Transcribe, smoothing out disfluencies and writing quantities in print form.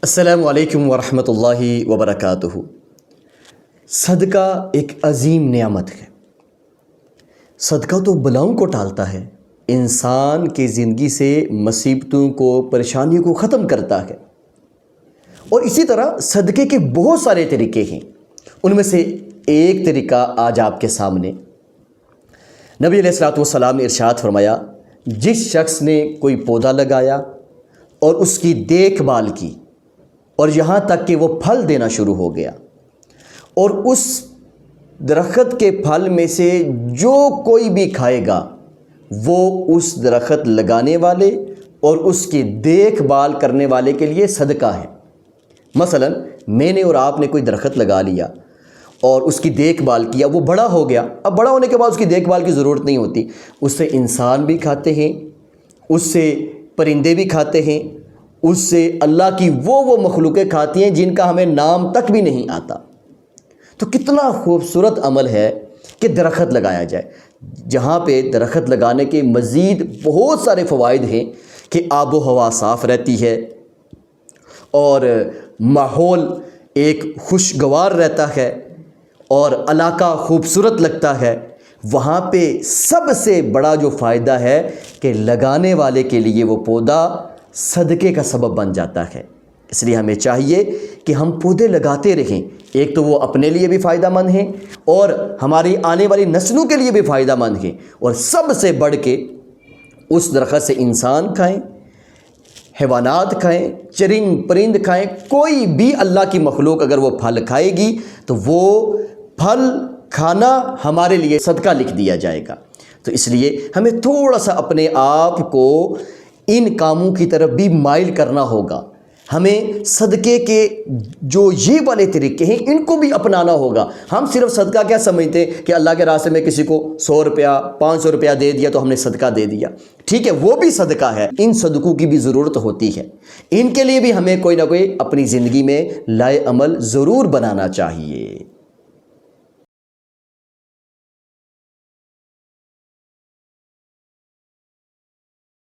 السلام علیکم ورحمۃ اللہ وبرکاتہ۔ صدقہ ایک عظیم نعمت ہے۔ صدقہ تو بلاؤں کو ٹالتا ہے، انسان کی زندگی سے مصیبتوں کو، پریشانیوں کو ختم کرتا ہے۔ اور اسی طرح صدقے کے بہت سارے طریقے ہیں، ان میں سے ایک طریقہ آج آپ کے سامنے۔ نبی علیہ الصلوۃ والسلام نے ارشاد فرمایا، جس شخص نے کوئی پودا لگایا اور اس کی دیکھ بھال کی اور یہاں تک کہ وہ پھل دینا شروع ہو گیا، اور اس درخت کے پھل میں سے جو کوئی بھی کھائے گا وہ اس درخت لگانے والے اور اس کی دیکھ بھال کرنے والے کے لیے صدقہ ہے۔ مثلا میں نے اور آپ نے کوئی درخت لگا لیا اور اس کی دیکھ بھال کیا، وہ بڑا ہو گیا، اب بڑا ہونے کے بعد اس کی دیکھ بھال کی ضرورت نہیں ہوتی، اس سے انسان بھی کھاتے ہیں، اس سے پرندے بھی کھاتے ہیں، اس سے اللہ کی وہ مخلوقیں کھاتی ہیں جن کا ہمیں نام تک بھی نہیں آتا۔ تو کتنا خوبصورت عمل ہے کہ درخت لگایا جائے، جہاں پہ درخت لگانے کے مزید بہت سارے فوائد ہیں کہ آب و ہوا صاف رہتی ہے اور ماحول ایک خوشگوار رہتا ہے اور علاقہ خوبصورت لگتا ہے۔ وہاں پہ سب سے بڑا جو فائدہ ہے کہ لگانے والے کے لیے وہ پودا صدقے کا سبب بن جاتا ہے۔ اس لیے ہمیں چاہیے کہ ہم پودے لگاتے رہیں، ایک تو وہ اپنے لیے بھی فائدہ مند ہیں اور ہماری آنے والی نسلوں کے لیے بھی فائدہ مند ہیں، اور سب سے بڑھ کے اس درخت سے انسان کھائیں، حیوانات کھائیں، چرند پرند کھائیں، کوئی بھی اللہ کی مخلوق اگر وہ پھل کھائے گی تو وہ پھل کھانا ہمارے لیے صدقہ لکھ دیا جائے گا۔ تو اس لیے ہمیں تھوڑا سا اپنے آپ کو ان کاموں کی طرف بھی مائل کرنا ہوگا۔ ہمیں صدقے کے جو یہ والے طریقے ہیں ان کو بھی اپنانا ہوگا۔ ہم صرف صدقہ کیا سمجھتے ہیں کہ اللہ کے راستے میں کسی کو 100 روپیہ 500 روپیہ دے دیا تو ہم نے صدقہ دے دیا، ٹھیک ہے، وہ بھی صدقہ ہے، ان صدقوں کی بھی ضرورت ہوتی ہے، ان کے لیے بھی ہمیں کوئی نہ کوئی اپنی زندگی میں لائے عمل ضرور بنانا چاہیے۔